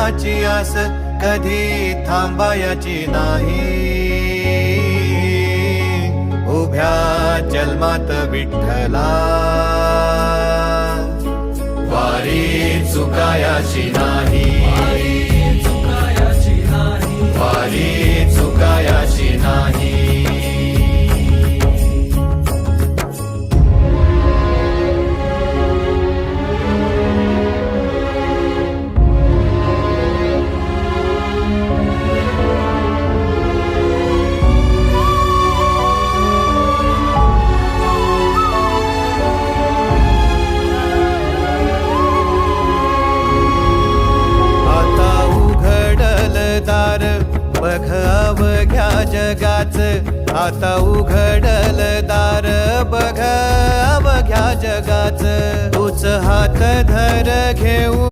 फळाची आस कधी थांबायची नाही. उभ्या जन्मात विठ्ठला वारी चुकायाची नाही. वारी चुकायाची नाही. बघ अवघ्या जगाच, आता उघडल दार बघ अवघ्या जगाच. तूच हात धर घेऊ